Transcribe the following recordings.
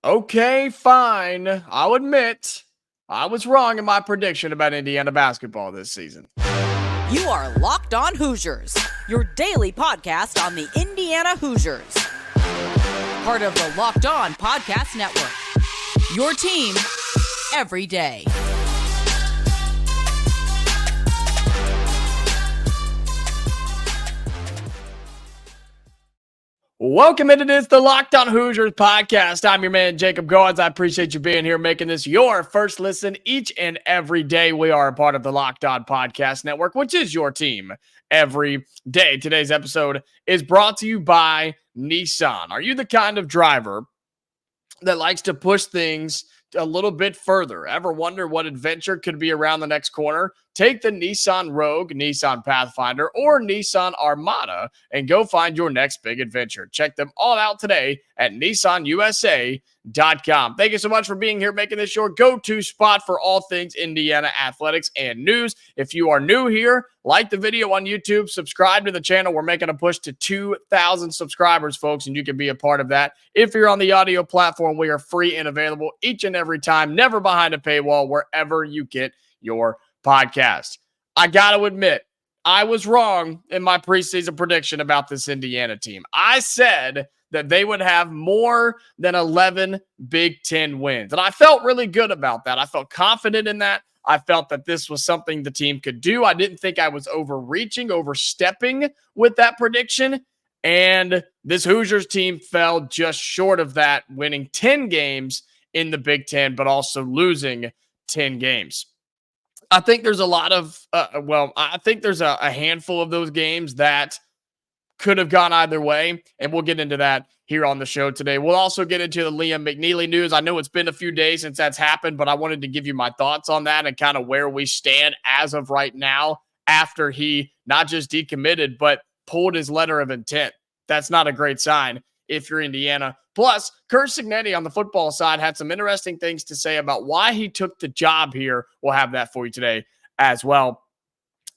Okay, fine. I'll admit I was wrong in my prediction about Indiana basketball this season. You are Locked On Hoosiers, your daily podcast on the Indiana Hoosiers. Part of the Locked On Podcast Network. Your team every day. Welcome into this, the Locked On Hoosiers podcast. I'm your man, Jacob Goins. I appreciate you being here, making this your first listen each and every day. We are a part of the Locked On Podcast Network, which is your team every day. Today's episode is brought to you by Nissan. Are you the kind of driver that likes to push things a little bit further? Ever wonder what adventure could be around the next corner? Take the Nissan Rogue, Nissan Pathfinder, or Nissan Armada and go find your next big adventure. Check them all out today at NissanUSA.com. Thank you so much for being here, making this your go-to spot for all things Indiana athletics and news. If you are new here, like the video on YouTube, subscribe to the channel. We're making a push to 2,000 subscribers, folks, and you can be a part of that. If you're on the audio platform, we are free and available each and every time, never behind a paywall, wherever you get your podcast. I got to admit, I was wrong in my preseason prediction about this Indiana team. I said that they would have more than 11 Big Ten wins, and I felt really good about that. I felt confident in that. I felt that this was something the team could do. I didn't think I was overstepping with that prediction, and this Hoosiers team fell just short of that, winning 10 games in the Big Ten, but also losing 10 games. I think there's a lot of, I think there's a handful of those games that could have gone either way, and we'll get into that here on the show today. We'll also get into the Liam McNeeley news. I know it's been a few days since that's happened, but I wanted to give you my thoughts on that and kind of where we stand as of right now after he not just decommitted, but pulled his letter of intent. That's not a great sign if you're Indiana. Plus, Curt Cignetti on the football side had some interesting things to say about why he took the job here. We'll have that for you today as well.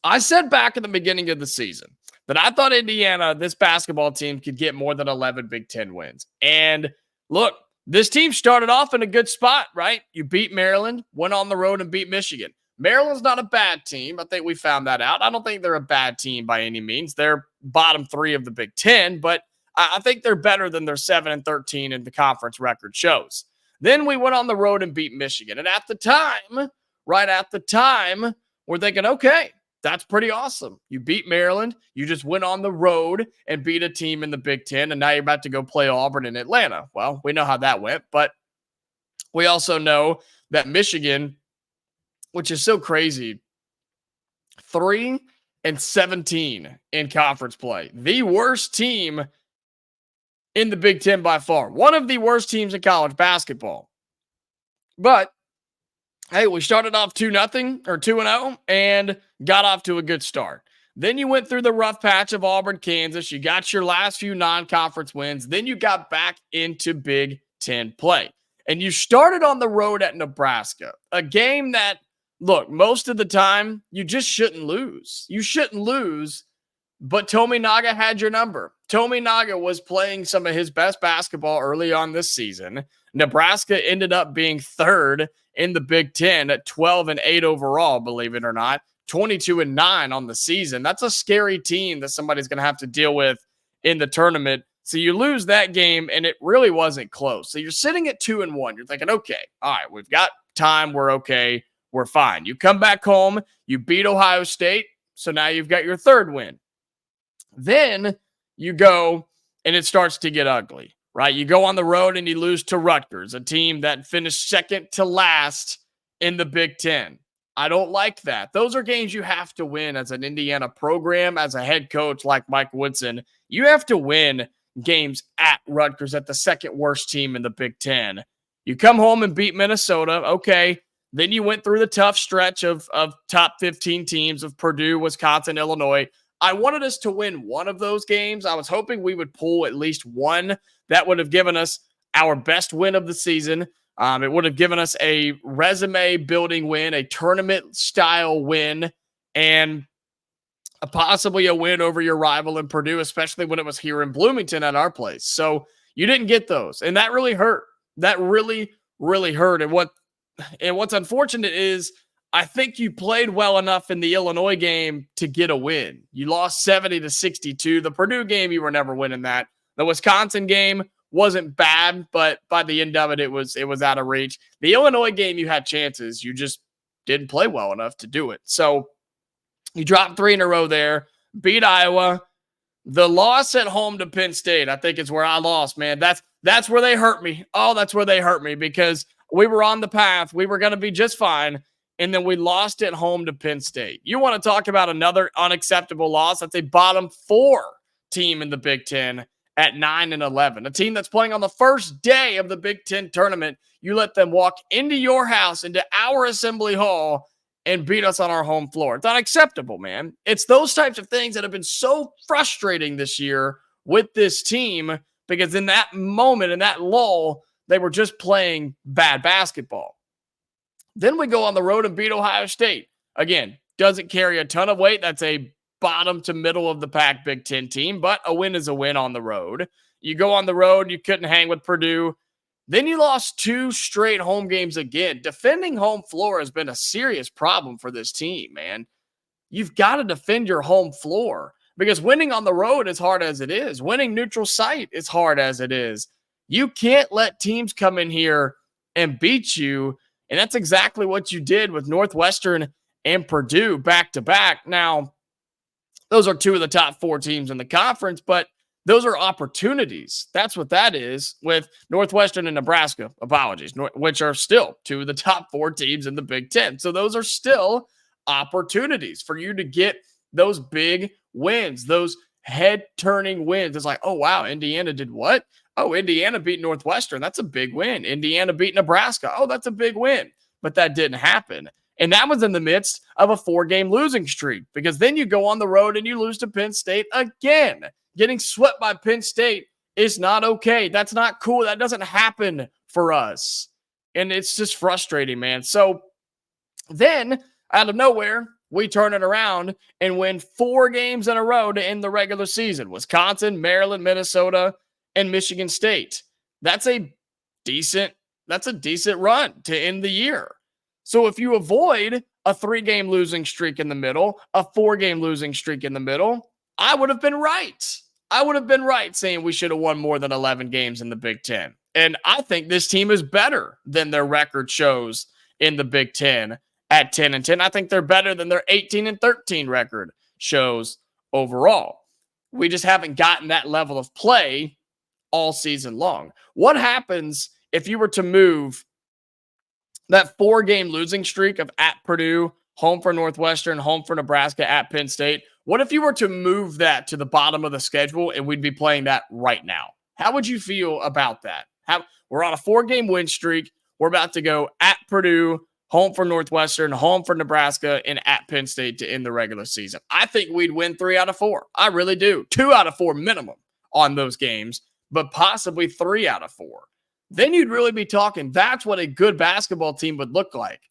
I said back in the beginning of the season that I thought Indiana, this basketball team, could get more than 11 Big Ten wins. And look, this team started off in a good spot, right? You beat Maryland, went on the road and beat Michigan. Maryland's not a bad team. I think we found that out. I don't think they're a bad team by any means. They're bottom three of the Big Ten, but I think they're better than their 7-13 in the conference record shows. Then we went on the road and beat Michigan. And at the time, we're thinking, okay, that's pretty awesome. You beat Maryland. You just went on the road and beat a team in the Big Ten, and now you're about to go play Auburn in Atlanta. Well, we know how that went, but we also know that Michigan, which is so crazy, 3-17 in conference play. The worst team in the Big Ten by far. One of the worst teams in college basketball. But, hey, we started off 2-0 or 2-0 and got off to a good start. Then you went through the rough patch of Auburn, Kansas. You got your last few non-conference wins. Then you got back into Big Ten play. And you started on the road at Nebraska, a game that, look, most of the time, you just shouldn't lose. You shouldn't lose, but Tominaga had your number. Tominaga was playing some of his best basketball early on this season. Nebraska ended up being third in the Big Ten at 12-8 overall, believe it or not. 22-9 on the season. That's a scary team that somebody's going to have to deal with in the tournament. So you lose that game, and it really wasn't close. So you're sitting at 2-1. You're thinking, okay, all right, we've got time. We're okay. We're fine. You come back home. You beat Ohio State. So now you've got your third win. Then you go, and it starts to get ugly, right? You go on the road, and you lose to Rutgers, a team that finished second to last in the Big Ten. I don't like that. Those are games you have to win as an Indiana program, as a head coach like Mike Woodson. You have to win games at Rutgers, at the second worst team in the Big Ten. You come home and beat Minnesota. Okay. Then you went through the tough stretch of top 15 teams of Purdue, Wisconsin, Illinois. I wanted us to win one of those games. I was hoping we would pull at least one. That would have given us our best win of the season. It would have given us a resume-building win, a tournament-style win, and possibly a win over your rival in Purdue, especially when it was here in Bloomington at our place. So you didn't get those, and that really hurt. That really, really hurt. And what's unfortunate is I think you played well enough in the Illinois game to get a win. You lost 70-62. The Purdue game, you were never winning that. The Wisconsin game wasn't bad, but by the end of it, it was out of reach. The Illinois game, you had chances. You just didn't play well enough to do it. So you dropped 3 in a row there, beat Iowa. The loss at home to Penn State, I think, is where I lost, man. That's where they hurt me. Oh, that's where they hurt me, because we were on the path. We were going to be just fine, and then we lost at home to Penn State. You want to talk about another unacceptable loss? That's a bottom 4 team in the Big Ten at 9-11. A team that's playing on the first day of the Big Ten tournament. You let them walk into your house, into our assembly hall, and beat us on our home floor. It's unacceptable, man. It's those types of things that have been so frustrating this year with this team, because in that moment, in that lull, they were just playing bad basketball. Then we go on the road and beat Ohio State. Again, doesn't carry a ton of weight. That's a bottom to middle of the pack Big Ten team, but a win is a win on the road. You go on the road, you couldn't hang with Purdue. Then you lost 2 straight home games again. Defending home floor has been a serious problem for this team, man. You've got to defend your home floor, because winning on the road is hard as it is. Winning neutral site is hard as it is. You can't let teams come in here and beat you, and that's exactly what you did with Northwestern and Purdue back-to-back. Now, those are 2 of the top 4 teams in the conference, but those are opportunities. That's what that is with Northwestern and Nebraska, which are still 2 of the top 4 teams in the Big Ten. So those are still opportunities for you to get those big wins, those head-turning wins. It's like, oh, wow, Indiana did what? Oh, Indiana beat Northwestern. That's a big win. Indiana beat Nebraska. Oh, that's a big win. But that didn't happen. And that was in the midst of a 4-game losing streak, because then you go on the road and you lose to Penn State again. Getting swept by Penn State is not okay. That's not cool. That doesn't happen for us. And it's just frustrating, man. So then, out of nowhere, we turn it around and win 4 games in a row to end the regular season. Wisconsin, Maryland, Minnesota, and Michigan State. That's a decent run to end the year. So if you avoid a 3-game losing streak in the middle, a 4-game losing streak in the middle, I would have been right. I would have been right saying we should have won more than 11 games in the Big Ten. And I think this team is better than their record shows in the Big Ten at 10-10. I think they're better than their 18-13 record shows overall. We just haven't gotten that level of play all season long. What happens if you were to move that 4-game losing streak of at Purdue, home for Northwestern, home for Nebraska, at Penn State? What if you were to move that to the bottom of the schedule and we'd be playing that right now? How would you feel about that? We're on a 4-game win streak. We're about to go at Purdue, home for Northwestern, home for Nebraska, and at Penn State to end the regular season. I think we'd win 3 out of 4. I really do. 2 out of 4 minimum on those games, but possibly 3 out of 4. Then you'd really be talking, that's what a good basketball team would look like.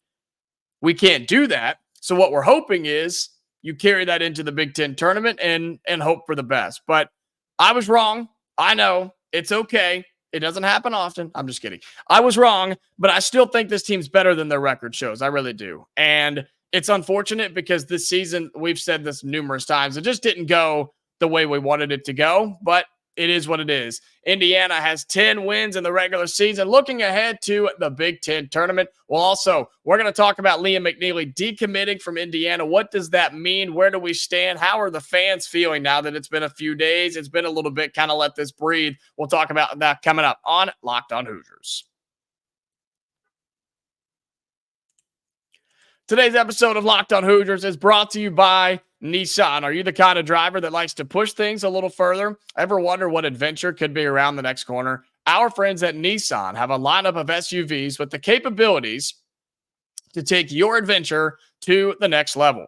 We can't do that. So what we're hoping is you carry that into the Big Ten tournament and hope for the best. But I was wrong. I know. It's okay. It doesn't happen often. I'm just kidding. I was wrong, but I still think this team's better than their record shows. I really do. And it's unfortunate because this season, we've said this numerous times, it just didn't go the way we wanted it to go, but it is what it is. Indiana has 10 wins in the regular season. Looking ahead to the Big Ten tournament. Well, we're going to talk about Liam McNeeley decommitting from Indiana. What does that mean? Where do we stand? How are the fans feeling now that it's been a few days? It's been a little bit, kind of let this breathe. We'll talk about that coming up on Locked on Hoosiers. Today's episode of Locked on Hoosiers is brought to you by Nissan. Are you the kind of driver that likes to push things a little further? Ever wonder what adventure could be around the next corner? Our friends at Nissan have a lineup of SUVs with the capabilities to take your adventure to the next level.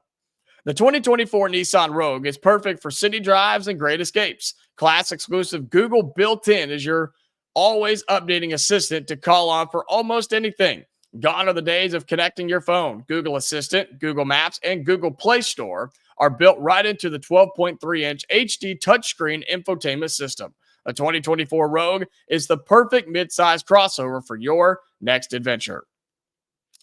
The 2024 Nissan Rogue is perfect for city drives and great escapes. Class exclusive Google built-in is your always updating assistant to call on for almost anything. Gone are the days of connecting your phone. Google Assistant, Google Maps, and Google Play Store are built right into the 12.3-inch HD touchscreen infotainment system. A 2024 Rogue is the perfect midsize crossover for your next adventure.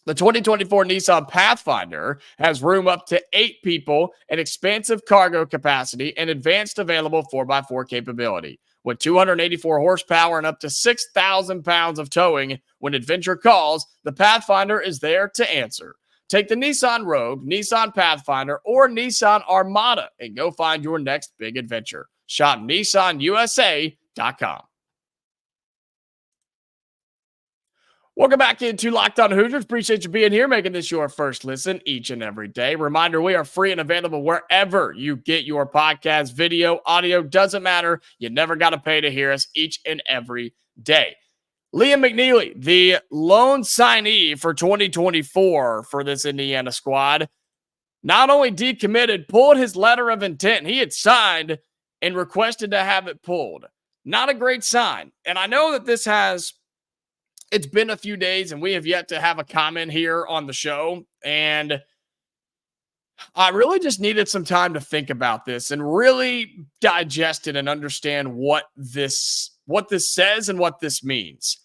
The 2024 Nissan Pathfinder has room up to 8 people, an expansive cargo capacity, and advanced available 4x4 capability. With 284 horsepower and up to 6,000 pounds of towing, when adventure calls, the Pathfinder is there to answer. Take the Nissan Rogue, Nissan Pathfinder, or Nissan Armada and go find your next big adventure. Shop NissanUSA.com. Welcome back into Locked On Hoosiers. Appreciate you being here, making this your first listen each and every day. Reminder, we are free and available wherever you get your podcast, video, audio, doesn't matter. You never got to pay to hear us each and every day. Liam McNeeley, the lone signee for 2024 for this Indiana squad, not only decommitted, pulled his letter of intent. He had signed and requested to have it pulled. Not a great sign. And I know that it's been a few days and we have yet to have a comment here on the show. And I really just needed some time to think about this and really digest it and understand what this says and what this means.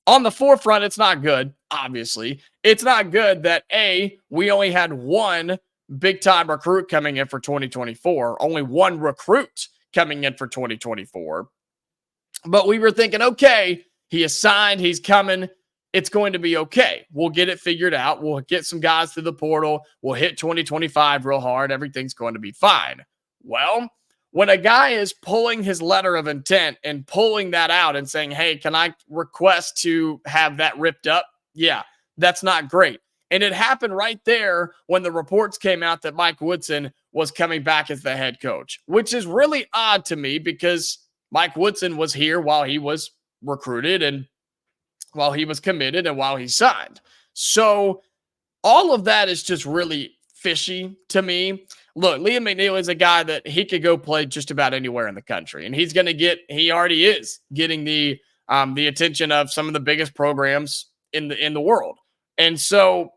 On the forefront, it's not good, obviously. It's not good that, A, we only had one big-time recruit coming in for 2024, only one recruit coming in for 2024. But we were thinking, okay, he is signed, he's coming, it's going to be okay. We'll get it figured out. We'll get some guys through the portal. We'll hit 2025 real hard. Everything's going to be fine. Well, when a guy is pulling his letter of intent and pulling that out and saying, hey, can I request to have that ripped up? Yeah, that's not great. And it happened right there when the reports came out that Mike Woodson was coming back as the head coach, which is really odd to me because Mike Woodson was here while he was recruited and while he was committed and while he signed. So all of that is just really fishy to me. Look, Liam McNeeley is a guy that he could go play just about anywhere in the country. And he already is getting the attention of some of the biggest programs in the world. And so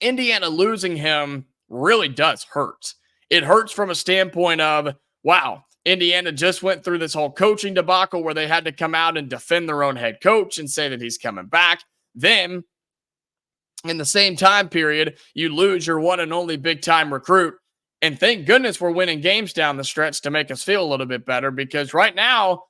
Indiana losing him really does hurt. It hurts from a standpoint of, wow, Indiana just went through this whole coaching debacle where they had to come out and defend their own head coach and say that he's coming back. Then in the same time period, you lose your one and only big-time recruit. And thank goodness we're winning games down the stretch to make us feel a little bit better, because right now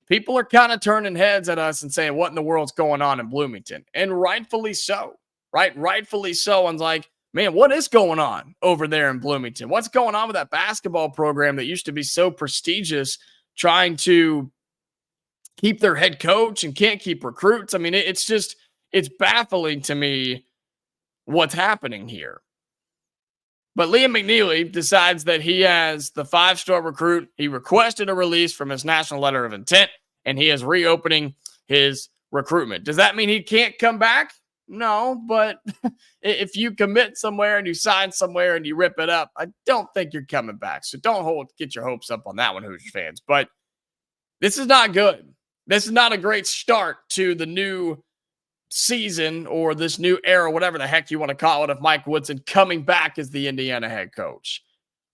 people are kind of turning heads at us and saying, what in the world's going on in Bloomington? And rightfully so, right? Rightfully so. And like, man, what is going on over there in Bloomington? What's going on with that basketball program that used to be so prestigious, trying to keep their head coach and can't keep recruits? I mean, it's baffling to me what's happening here. But Liam McNeeley decides that he has the 5-star recruit. He requested a release from his national letter of intent, and he is reopening his recruitment. Does that mean he can't come back? No, but if you commit somewhere and you sign somewhere and you rip it up, I don't think you're coming back. So don't get your hopes up on that one, Hoosiers fans. But this is not good. This is not a great start to the new season or this new era, whatever the heck you want to call it, of Mike Woodson coming back as the Indiana head coach.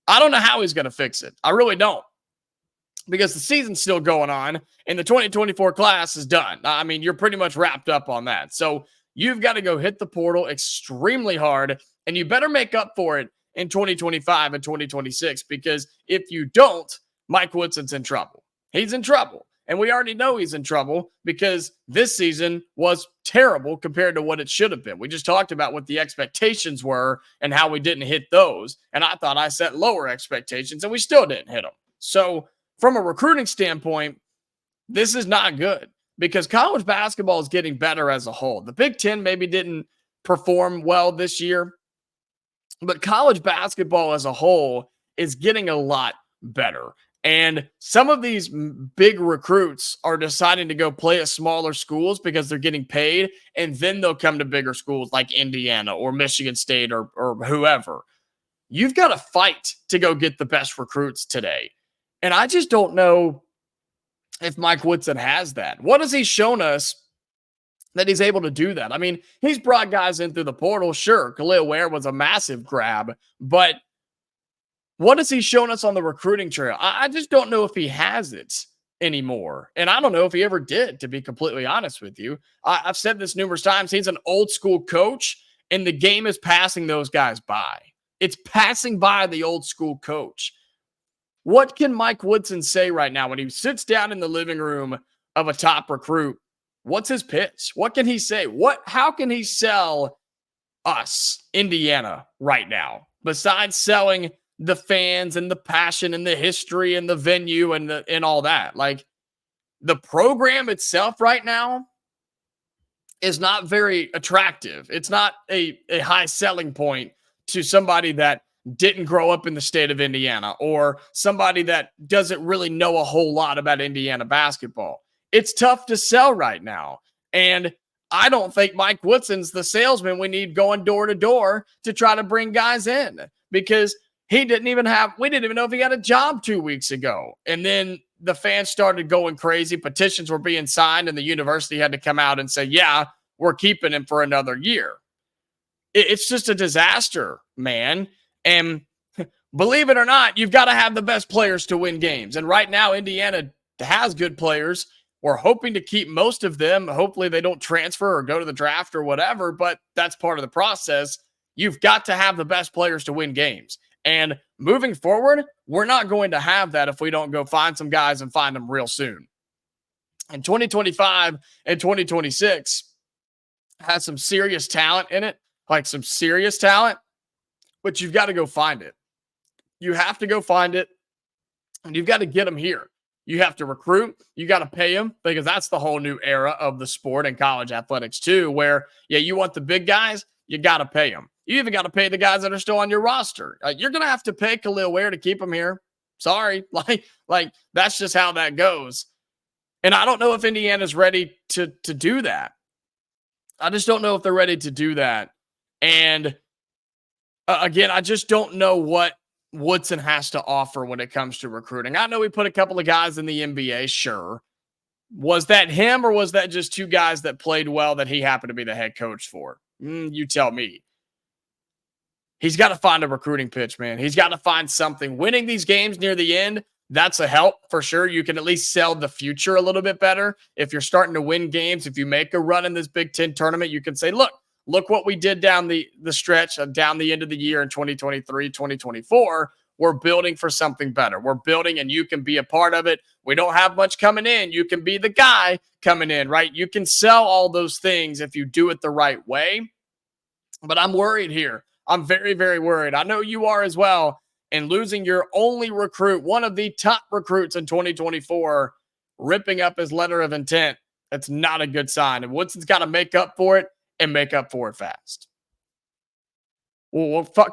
I don't know how he's going to fix it. I really don't. Because the season's still going on and the 2024 class is done. I mean, you're pretty much wrapped up on that. So you've got to go hit the portal extremely hard, and you better make up for it in 2025 and 2026, because if you don't, Mike Woodson's in trouble. He's in trouble. And we already know he's in trouble because this season was terrible compared to what it should have been. We just talked about what the expectations were and how we didn't hit those. And I thought I set lower expectations and we still didn't hit them. So from a recruiting standpoint, this is not good because college basketball is getting better as a whole. The Big Ten maybe didn't perform well this year, but college basketball as a whole is getting a lot better. And some of these big recruits are deciding to go play at smaller schools because they're getting paid, and then they'll come to bigger schools like Indiana or Michigan State or whoever. You've got to fight to go get the best recruits today. And I just don't know if Mike Woodson has that. What has he shown us that he's able to do that? I mean, he's brought guys in through the portal. Sure, Khalil Ware was a massive grab, but what has he shown us on the recruiting trail? I just don't know if he has it. anymore. And I don't know if he ever did, to be completely honest with you. I've said this numerous times. He's an old school coach, and the game is passing those guys by. It's passing by the old school coach. What can Mike Woodson say right now when he sits down in the living room of a top recruit? What's his pitch? What can he say? How can he sell us, Indiana, right now, besides selling the fans and the passion and the history and the venue and all that? Like, the program itself right now is not very attractive. It's not a high selling point to somebody that didn't grow up in the state of Indiana or somebody that doesn't really know a whole lot about Indiana basketball. It's tough to sell right now. And I don't think Mike Woodson's the salesman we need going door to door to try to bring guys in, because we didn't even know if he had a job 2 weeks ago. And then the fans started going crazy. Petitions were being signed, and the university had to come out and say, yeah, we're keeping him for another year. It's just a disaster, man. And believe it or not, you've got to have the best players to win games. And right now, Indiana has good players. We're hoping to keep most of them. Hopefully they don't transfer or go to the draft or whatever, but that's part of the process. You've got to have the best players to win games. And moving forward, we're not going to have that if we don't go find some guys and find them real soon. And 2025 and 2026 has some serious talent in it, like some serious talent, but you've got to go find it. You have to go find it, and you've got to get them here. You have to recruit. You got to pay them, because that's the whole new era of the sport and college athletics too, where, yeah, you want the big guys, you got to pay them. You even got to pay the guys that are still on your roster. You're going to have to pay Khalil Ware to keep him here. Sorry. Like that's just how that goes. And I don't know if Indiana's ready to do that. I just don't know if they're ready to do that. And again, I just don't know what Woodson has to offer when it comes to recruiting. I know we put a couple of guys in the NBA, sure. Was that him, or was that just two guys that played well that he happened to be the head coach for? You tell me. He's got to find a recruiting pitch, man. He's got to find something. Winning these games near the end, that's a help for sure. You can at least sell the future a little bit better. If you're starting to win games, if you make a run in this Big Ten tournament, you can say, look what we did down the stretch, down the end of the year in 2023, 2024. We're building for something better. We're building, and you can be a part of it. We don't have much coming in. You can be the guy coming in, right? You can sell all those things if you do it the right way. But I'm worried here. I'm very, very worried. I know you are as well. And losing your only recruit, one of the top recruits in 2024, ripping up his letter of intent, that's not a good sign. And Woodson's got to make up for it, and make up for it fast.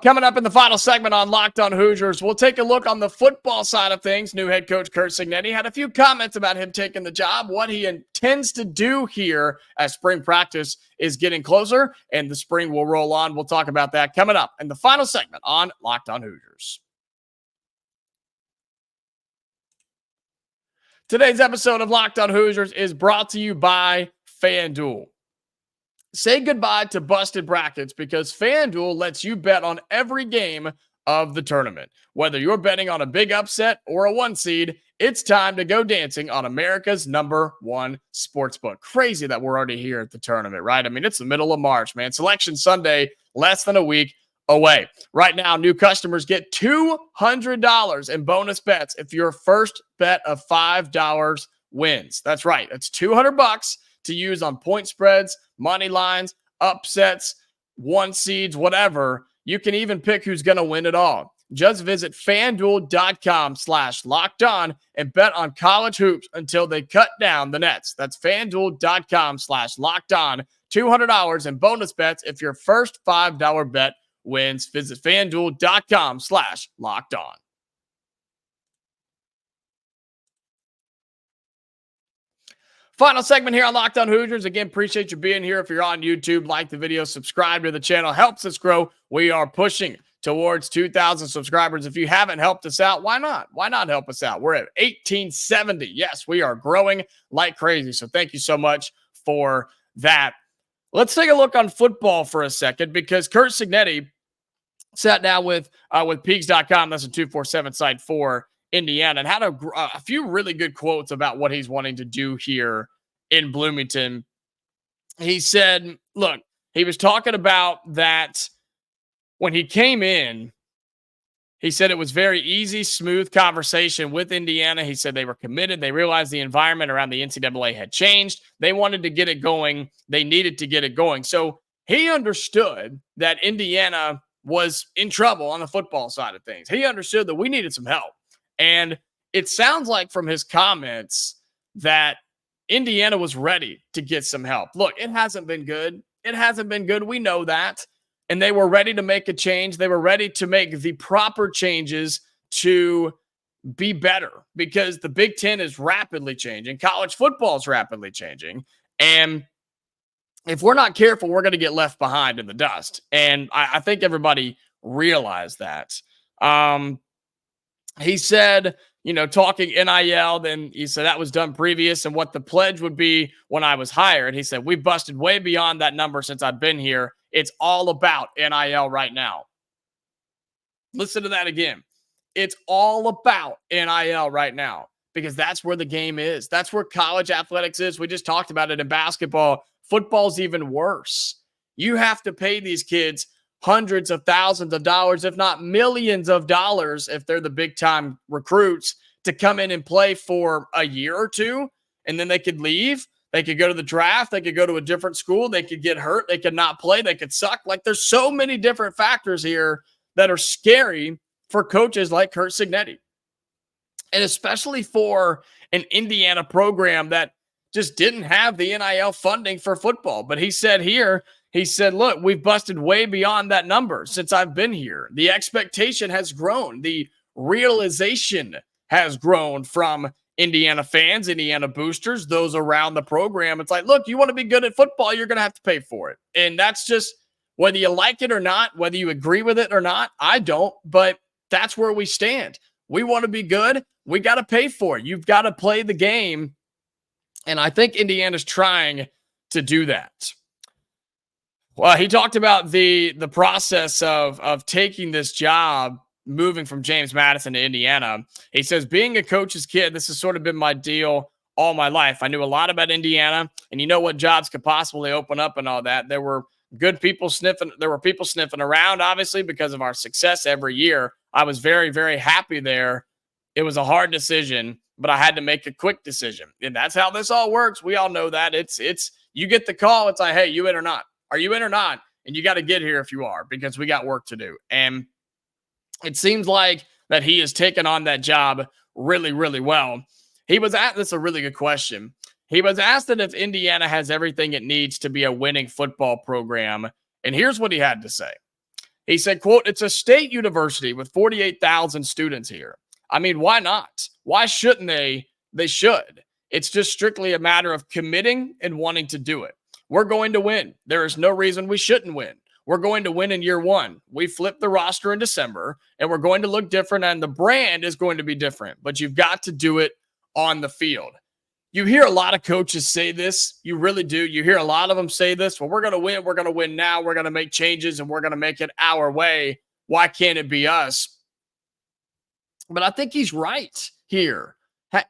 Coming up in the final segment on Locked On Hoosiers, we'll take a look on the football side of things. New head coach Curt Cignetti had a few comments about him taking the job, what he intends to do here as spring practice is getting closer, and the spring will roll on. We'll talk about that coming up in the final segment on Locked On Hoosiers. Today's episode of Locked On Hoosiers is brought to you by FanDuel. Say goodbye to busted brackets, because FanDuel lets you bet on every game of the tournament. Whether you're betting on a big upset or a 1 seed, it's time to go dancing on America's #1 sportsbook. Crazy that we're already here at the tournament, right? I mean, it's the middle of March, man. Selection Sunday, less than a week away. Right now, new customers get $200 in bonus bets if your first bet of $5 wins. That's right. That's $200 to use on point spreads, money lines, upsets, 1 seeds, whatever. You can even pick who's going to win it all. Just visit FanDuel.com/lockedon and bet on college hoops until they cut down the nets. That's FanDuel.com/lockedon. $200 in bonus bets if your first $5 bet wins. Visit FanDuel.com/lockedon. Final segment here on Locked On Hoosiers. Again, appreciate you being here. If you're on YouTube, like the video, subscribe to the channel. Helps us grow. We are pushing towards 2,000 subscribers. If you haven't helped us out, why not? Why not help us out? We're at 1,870. Yes, we are growing like crazy. So thank you so much for that. Let's take a look on football for a second, because Curt Cignetti sat down with Peaks.com. That's a 247 site for Indiana, and had a few really good quotes about what he's wanting to do here in Bloomington. He said, look, he was talking about that when he came in. He said it was very easy, smooth conversation with Indiana. He said they were committed. They realized the environment around the NCAA had changed. They wanted to get it going. They needed to get it going. So he understood that Indiana was in trouble on the football side of things. He understood that we needed some help. And it sounds like from his comments that Indiana was ready to get some help. Look, it hasn't been good. It hasn't been good. We know that. And they were ready to make a change. They were ready to make the proper changes to be better because the Big Ten is rapidly changing. College football is rapidly changing. And if we're not careful, we're going to get left behind in the dust. And I think everybody realized that. He said, talking NIL, then he said that was done previous and what the pledge would be when I was hired. He said, we've busted way beyond that number since I've been here. It's all about NIL right now. Listen to that again. It's all about NIL right now because that's where the game is. That's where college athletics is. We just talked about it in basketball. Football's even worse. You have to pay these kids hundreds of thousands of dollars, if not millions of dollars, if they're the big time recruits, to come in and play for a year or two, and then they could leave. They could go to the draft. They could go to a different school. They could get hurt. They could not play. They could suck. Like there's so many different factors here that are scary for coaches like Curt Cignetti. And especially for an Indiana program that just didn't have the NIL funding for football. But he said here, look, we've busted way beyond that number since I've been here. The expectation has grown. The realization has grown from Indiana fans, Indiana boosters, those around the program. It's like, look, you want to be good at football, you're going to have to pay for it. And that's just whether you like it or not, whether you agree with it or not. I don't, but that's where we stand. We want to be good. We got to pay for it. You've got to play the game. And I think Indiana's trying to do that. Well, he talked about the process of taking this job, moving from James Madison to Indiana. He says, being a coach's kid, this has sort of been my deal all my life. I knew a lot about Indiana, and you know what jobs could possibly open up and all that. There were good people sniffing. There were people sniffing around, obviously, because of our success every year. I was very, very happy there. It was a hard decision, but I had to make a quick decision. And that's how this all works. We all know that. It's you get the call. It's like, hey, you in or not? Are you in or not? And you got to get here if you are, because we got work to do. And it seems like that he has taken on that job really, really well. He was asked, this is a really good question. He was asked that if Indiana has everything it needs to be a winning football program. And here's what he had to say. He said, quote, it's a state university with 48,000 students here. I mean, why not? Why shouldn't they? They should. It's just strictly a matter of committing and wanting to do it. We're going to win. There is no reason we shouldn't win. We're going to win in year one. We flipped the roster in December, and we're going to look different, and the brand is going to be different. But you've got to do it on the field. You hear a lot of coaches say this. You really do. You hear a lot of them say this. Well, we're going to win. We're going to win now. We're going to make changes, and we're going to make it our way. Why can't it be us? But I think he's right here.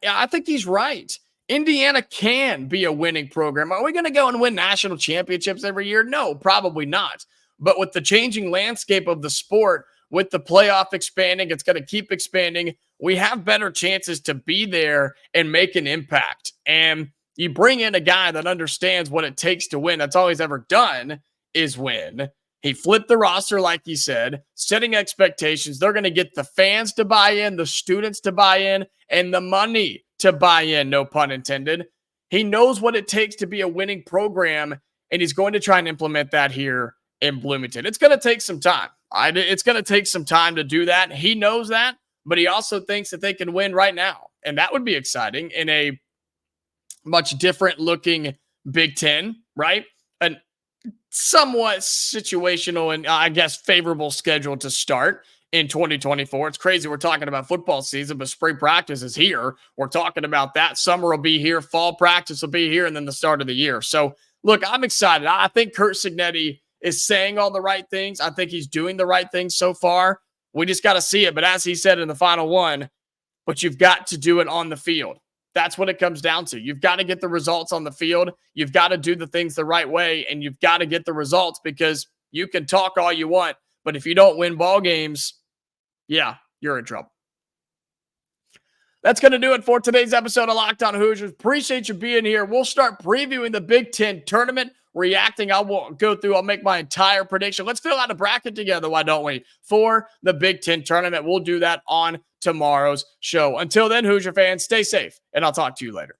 I think he's right. Indiana can be a winning program. Are we going to go and win national championships every year? No, probably not. But with the changing landscape of the sport, with the playoff expanding, it's going to keep expanding. We have better chances to be there and make an impact. And you bring in a guy that understands what it takes to win. That's all he's ever done is win. He flipped the roster, like you said, setting expectations. They're going to get the fans to buy in, the students to buy in, and the money to buy in, no pun intended. He knows what it takes to be a winning program, and he's going to try and implement that here in Bloomington. It's going to take some time. It's going to take some time to do that. He knows that, but he also thinks that they can win right now, and that would be exciting in a much different looking Big Ten, right? An somewhat situational and I guess favorable schedule to start in 2024. It's crazy. We're talking about football season, but spring practice is here. We're talking about that. Summer will be here. Fall practice will be here. And then the start of the year. So look, I'm excited. I think Curt Cignetti is saying all the right things. I think he's doing the right things so far. We just got to see it. But as he said in the final one, but you've got to do it on the field. That's what it comes down to. You've got to get the results on the field. You've got to do the things the right way, and you've got to get the results, because you can talk all you want, but if you don't win ball games, yeah, you're in trouble. That's going to do it for today's episode of Locked On Hoosiers. Appreciate you being here. We'll start previewing the Big Ten tournament, reacting. I'll make my entire prediction. Let's fill out a bracket together, why don't we, for the Big Ten tournament. We'll do that on tomorrow's show. Until then, Hoosier fans, stay safe, and I'll talk to you later.